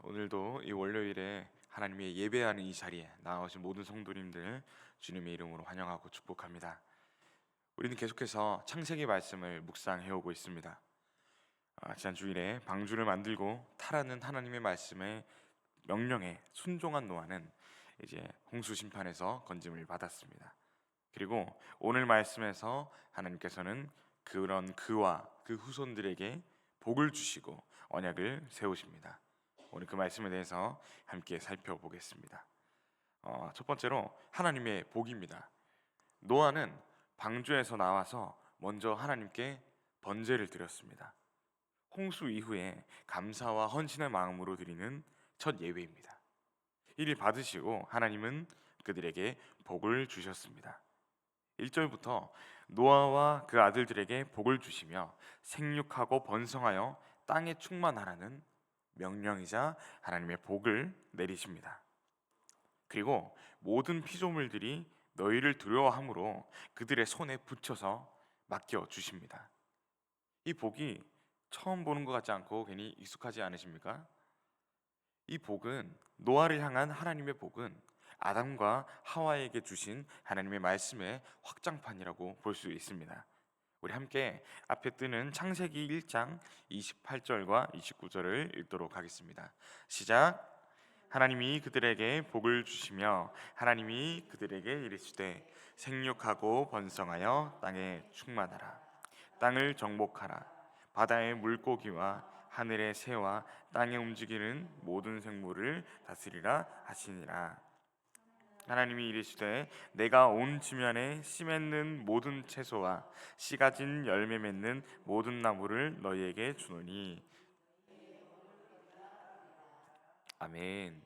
오늘도 이 월요일에 하나님의 예배하는 이 자리에 나오신 모든 성도님들 주님의 이름으로 환영하고 축복합니다. 우리는 계속해서 창세기 말씀을 묵상해 오고 있습니다. 지난 주일에 방주를 만들고 타라는 하나님의 말씀에 명령에 순종한 노아는 이제 홍수 심판에서 건짐을 받았습니다. 그리고 오늘 말씀에서 하나님께서는 그런 그와 그 후손들에게 복을 주시고 언약을 세우십니다. 오늘 그 말씀에 대해서 함께 살펴보겠습니다. 첫 번째로 하나님의 복입니다. 노아는 방주에서 나와서 먼저 하나님께 번제를 드렸습니다. 홍수 이후에 감사와 헌신의 마음으로 드리는 첫 예배입니다. 이를 받으시고 하나님은 그들에게 복을 주셨습니다. 1절부터 노아와 그 아들들에게 복을 주시며 생육하고 번성하여 땅에 충만하라는 명령이자 하나님의 복을 내리십니다. 그리고 모든 피조물들이 너희를 두려워함으로 그들의 손에 붙여서 맡겨 주십니다. 이 복이 처음 보는 것 같지 않고 괜히 익숙하지 않으십니까? 이 복은 노아를 향한 하나님의 복은 아담과 하와에게 주신 하나님의 말씀의 확장판이라고 볼 수 있습니다. 우리 함께 앞에 뜨는 창세기 1장 28절과 29절을 읽도록 하겠습니다. 시작. 하나님이 그들에게 복을 주시며 하나님이 그들에게 이르시되 생육하고 번성하여 땅에 충만하라. 땅을 정복하라. 바다의 물고기와 하늘의 새와 땅에 움직이는 모든 생물을 다스리라 하시니라. 하나님이 이르시되 내가 온 지면에 씨 맺는 모든 채소와 씨 가진 열매 맺는 모든 나무를 너희에게 주노니. 아멘.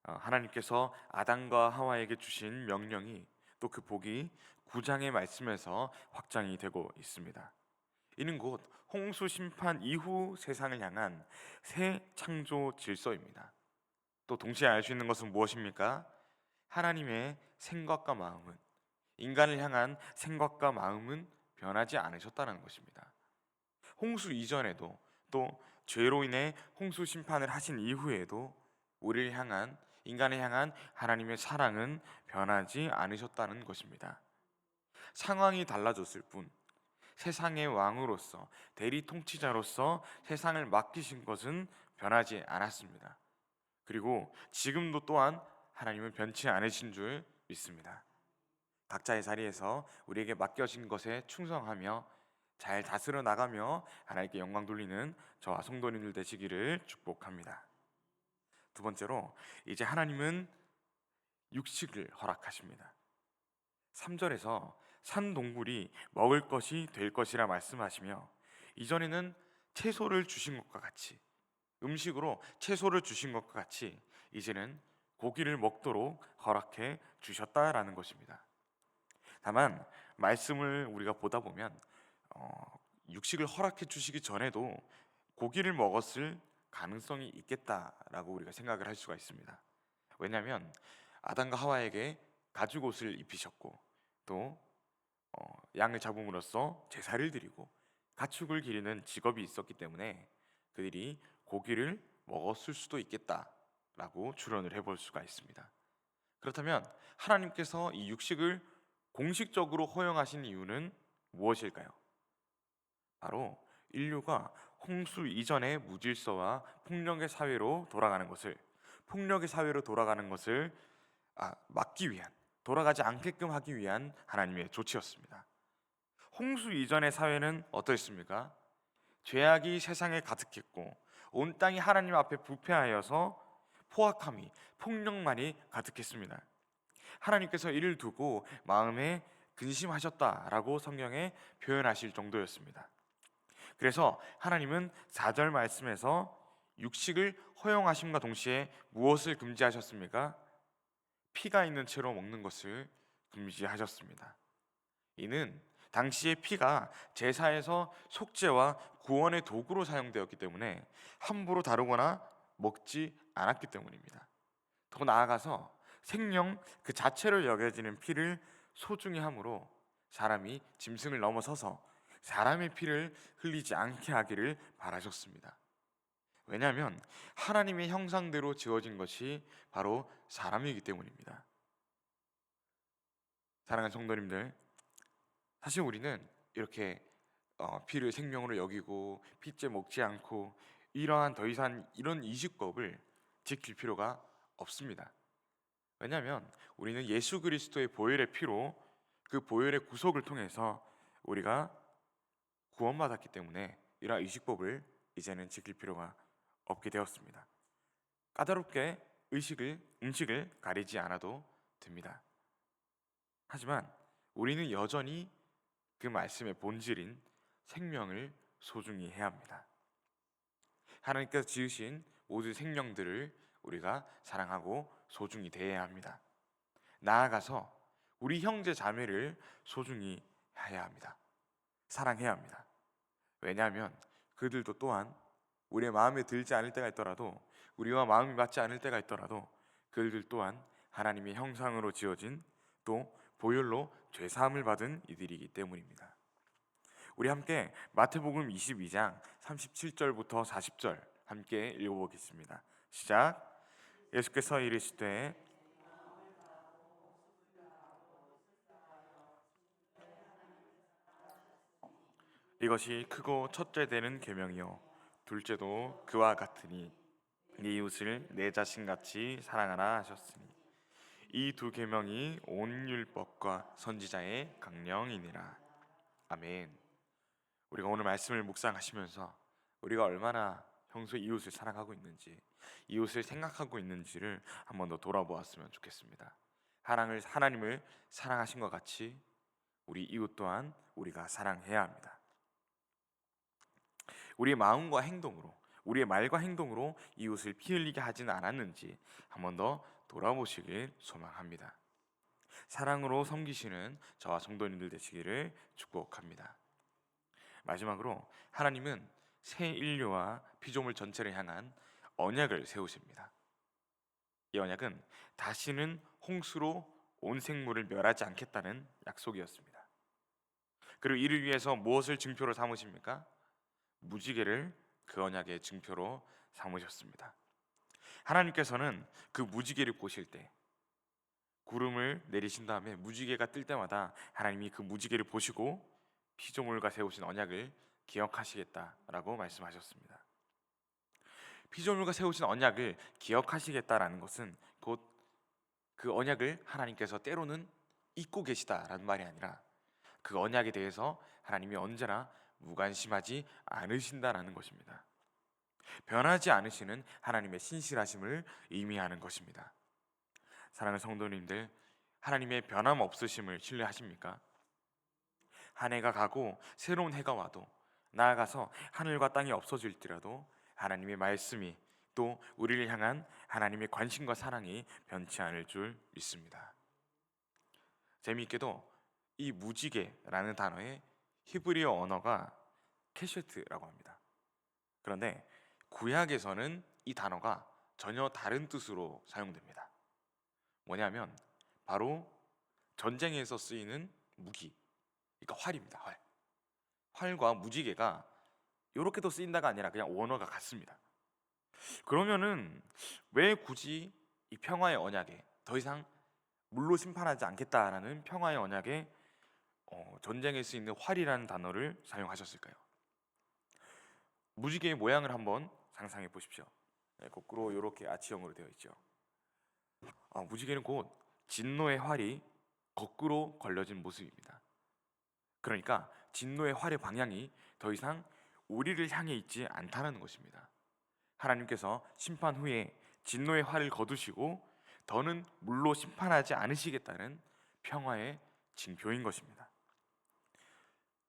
하나님께서 아담과 하와에게 주신 명령이 또 그 복이 9장의 말씀에서 확장이 되고 있습니다. 이는 곧 홍수 심판 이후 세상을 향한 새 창조 질서입니다. 또 동시에 알 수 있는 것은 무엇입니까? 하나님의 생각과 마음은, 인간을 향한 생각과 마음은 변하지 않으셨다는 것입니다. 홍수 이전에도 또 죄로 인해 홍수 심판을 하신 이후에도 우리를 향한, 인간을 향한 하나님의 사랑은 변하지 않으셨다는 것입니다. 상황이 달라졌을 뿐 세상의 왕으로서, 대리 통치자로서 세상을 맡기신 것은 변하지 않았습니다. 그리고 지금도 또한 하나님은 변치 않으신 줄 믿습니다. 각자의 자리에서 우리에게 맡겨진 것에 충성하며 잘 다스려 나가며 하나님께 영광 돌리는 저와 성도님들 되시기를 축복합니다. 두 번째로, 이제 하나님은 육식을 허락하십니다. 3절에서 산 동물이 먹을 것이 될 것이라 말씀하시며, 이전에는 채소를 주신 것과 같이, 음식으로 채소를 주신 것과 같이 이제는 고기를 먹도록 허락해 주셨다라는 것입니다. 다만 말씀을 우리가 보다 보면 육식을 허락해 주시기 전에도 고기를 먹었을 가능성이 있겠다라고 우리가 생각을 할 수가 있습니다. 왜냐하면 아담과 하와에게 가죽옷을 입히셨고 또 양을 잡음으로써 제사를 드리고 가축을 기르는 직업이 있었기 때문에 그들이 고기를 먹었을 수도 있겠다라고 추론을 해볼 수가 있습니다. 그렇다면 하나님께서 이 육식을 공식적으로 허용하신 이유는 무엇일까요? 바로 인류가 홍수 이전의 무질서와 폭력의 사회로 돌아가는 것을 막기 위한, 돌아가지 않게끔 하기 위한 하나님의 조치였습니다. 홍수 이전의 사회는 어떠했습니까? 죄악이 세상에 가득했고 온 땅이 하나님 앞에 부패하여서 포악함이, 폭력만이 가득했습니다. 하나님께서 이를 두고 마음에 근심하셨다라고 성경에 표현하실 정도였습니다. 그래서 하나님은 4절 말씀에서 육식을 허용하심과 동시에 무엇을 금지하셨습니까? 피가 있는 채로 먹는 것을 금지하셨습니다. 이는 당시의 피가 제사에서 속죄와 구원의 도구로 사용되었기 때문에 함부로 다루거나 먹지 않았기 때문입니다. 더 나아가서 생명 그 자체로 여겨지는 피를 소중히 함으로 사람이 짐승을 넘어서서 사람의 피를 흘리지 않게 하기를 바라셨습니다. 왜냐하면 하나님의 형상대로 지어진 것이 바로 사람이기 때문입니다. 사랑하는 성도님들, 사실 우리는 이렇게 피를 생명으로 여기고 피째 먹지 않고 이러한 더 이상 이런 이식법을 지킬 필요가 없습니다. 왜냐하면 우리는 예수 그리스도의 보혈의 피로 그 보혈의 구속을 통해서 우리가 구원받았기 때문에 이러한 의식법을 이제는 지킬 필요가 없게 되었습니다. 까다롭게 음식을 가리지 않아도 됩니다. 하지만 우리는 여전히 그 말씀의 본질인 생명을 소중히 해야 합니다. 하나님께서 지으신 모든 생명들을 우리가 사랑하고 소중히 대해야 합니다. 나아가서 우리 형제 자매를 소중히 해야 합니다. 사랑해야 합니다. 왜냐하면 그들도 또한 우리의 마음에 들지 않을 때가 있더라도, 우리와 마음이 맞지 않을 때가 있더라도 그들 또한 하나님의 형상으로 지어진, 또 보혈로 죄사함을 받은 이들이기 때문입니다. 우리 함께 마태복음 22장 37절부터 40절 함께 읽어보겠습니다. 시작. 예수께서 이르시되 이것이 크고 첫째 되는 계명이요 둘째도 그와 같으니 네 이웃을 내 자신같이 사랑하라 하셨으니 이 두 계명이 온 율법과 선지자의 강령이니라. 아멘. 우리가 오늘 말씀을 묵상하시면서 우리가 얼마나 평소에 이웃을 사랑하고 있는지, 이웃을 생각하고 있는지를 한 번 더 돌아보았으면 좋겠습니다. 하나님을 사랑하신 것 같이 우리 이웃 또한 우리가 사랑해야 합니다. 우리의 마음과 행동으로, 우리의 말과 행동으로 이웃을 피 흘리게 하지는 않았는지 한 번 더 돌아보시길 소망합니다. 사랑으로 섬기시는 저와 성도님들 되시기를 축복합니다. 마지막으로 하나님은 새 인류와 피조물 전체를 향한 언약을 세우십니다. 이 언약은 다시는 홍수로 온 생물을 멸하지 않겠다는 약속이었습니다. 그리고 이를 위해서 무엇을 증표로 삼으십니까? 무지개를 그 언약의 증표로 삼으셨습니다. 하나님께서는 그 무지개를 보실 때, 구름을 내리신 다음에 무지개가 뜰 때마다 하나님이 그 무지개를 보시고 피조물과 세우신 언약을 기억하시겠다라고 말씀하셨습니다. 피조물과 세우신 언약을 기억하시겠다라는 것은 곧 그 언약을 하나님께서 때로는 잊고 계시다라는 말이 아니라 그 언약에 대해서 하나님이 언제나 무관심하지 않으신다라는 것입니다. 변하지 않으시는 하나님의 신실하심을 의미하는 것입니다. 사랑하는 성도님들, 하나님의 변함 없으심을 신뢰하십니까? 한 해가 가고 새로운 해가 와도, 나아가서 하늘과 땅이 없어질지라도 하나님의 말씀이, 또 우리를 향한 하나님의 관심과 사랑이 변치 않을 줄 믿습니다. 재미있게도 이 무지개라는 단어의 히브리어 언어가 케셰트라고 합니다. 그런데 구약에서는 이 단어가 전혀 다른 뜻으로 사용됩니다. 뭐냐면 바로 전쟁에서 쓰이는 무기, 그러니까 활입니다. 활과 무지개가 이렇게도 쓰인다가 아니라 그냥 원어가 같습니다. 그러면은 왜 굳이 이 평화의 언약에 더 이상 물로 심판하지 않겠다라는 평화의 언약에 전쟁에 쓰이는 활이라는 단어를 사용하셨을까요? 무지개의 모양을 한번 상상해 보십시오. 거꾸로 이렇게 아치형으로 되어 있죠. 무지개는 곧 진노의 활이 거꾸로 걸려진 모습입니다. 그러니까 진노의 활의 방향이 더 이상 우리를 향해 있지 않다는 것입니다. 하나님께서 심판 후에 진노의 활을 거두시고 더는 물로 심판하지 않으시겠다는 평화의 징표인 것입니다.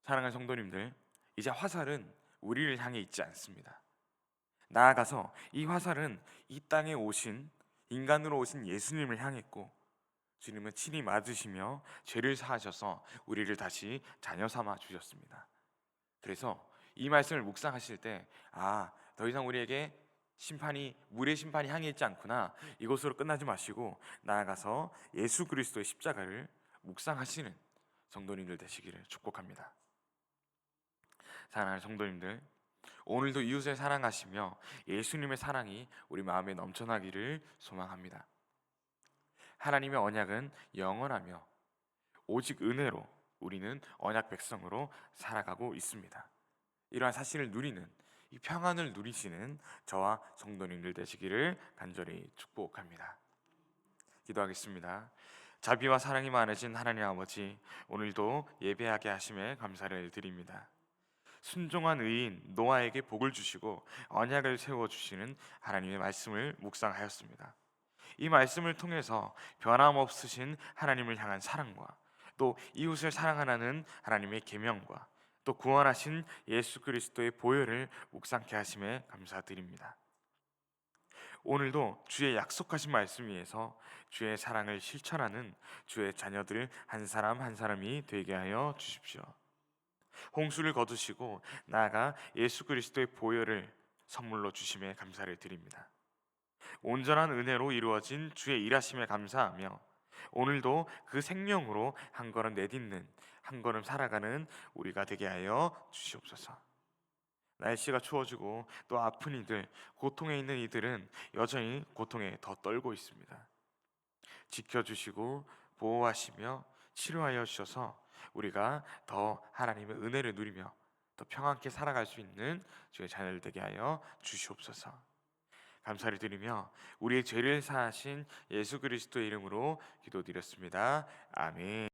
사랑하는 성도님들, 이제 화살은 우리를 향해 있지 않습니다. 나아가서 이 화살은 이 땅에 오신, 인간으로 오신 예수님을 향했고, 주님은 친히 맞으시며 죄를 사하셔서 우리를 다시 자녀 삼아 주셨습니다. 그래서 이 말씀을 묵상하실 때, 더 이상 우리에게 물의 심판이 향해 있지 않구나, 이것으로 끝나지 마시고 나아가서 예수 그리스도의 십자가를 묵상하시는 성도님들 되시기를 축복합니다. 사랑하는 성도님들, 오늘도 이웃을 사랑하시며 예수님의 사랑이 우리 마음에 넘쳐나기를 소망합니다. 하나님의 언약은 영원하며 오직 은혜로 우리는 언약 백성으로 살아가고 있습니다. 이러한 사실을 누리는, 이 평안을 누리시는 저와 성도님들 되시기를 간절히 축복합니다. 기도하겠습니다. 자비와 사랑이 많으신 하나님 아버지, 오늘도 예배하게 하심에 감사를 드립니다. 순종한 의인 노아에게 복을 주시고 언약을 세워 주시는 하나님의 말씀을 묵상하였습니다. 이 말씀을 통해서 변함없으신 하나님을 향한 사랑과 또 이웃을 사랑하는 하나님의 계명과 또 구원하신 예수 그리스도의 보혈을 묵상케 하심에 감사드립니다. 오늘도 주의 약속하신 말씀 위에서 주의 사랑을 실천하는 주의 자녀들 한 사람 한 사람이 되게 하여 주십시오. 홍수를 거두시고 나아가 예수 그리스도의 보혈을 선물로 주심에 감사를 드립니다. 온전한 은혜로 이루어진 주의 일하심에 감사하며 오늘도 그 생명으로 한 걸음 내딛는, 한 걸음 살아가는 우리가 되게 하여 주시옵소서. 날씨가 추워지고 또 아픈 이들, 고통에 있는 이들은 여전히 고통에 더 떨고 있습니다. 지켜주시고 보호하시며 치료하여 주셔서 우리가 더 하나님의 은혜를 누리며 더 평안케 살아갈 수 있는 주의 자녀들 되게 하여 주시옵소서. 감사를 드리며 우리의 죄를 사하신 예수 그리스도의 이름으로 기도드렸습니다. 아멘.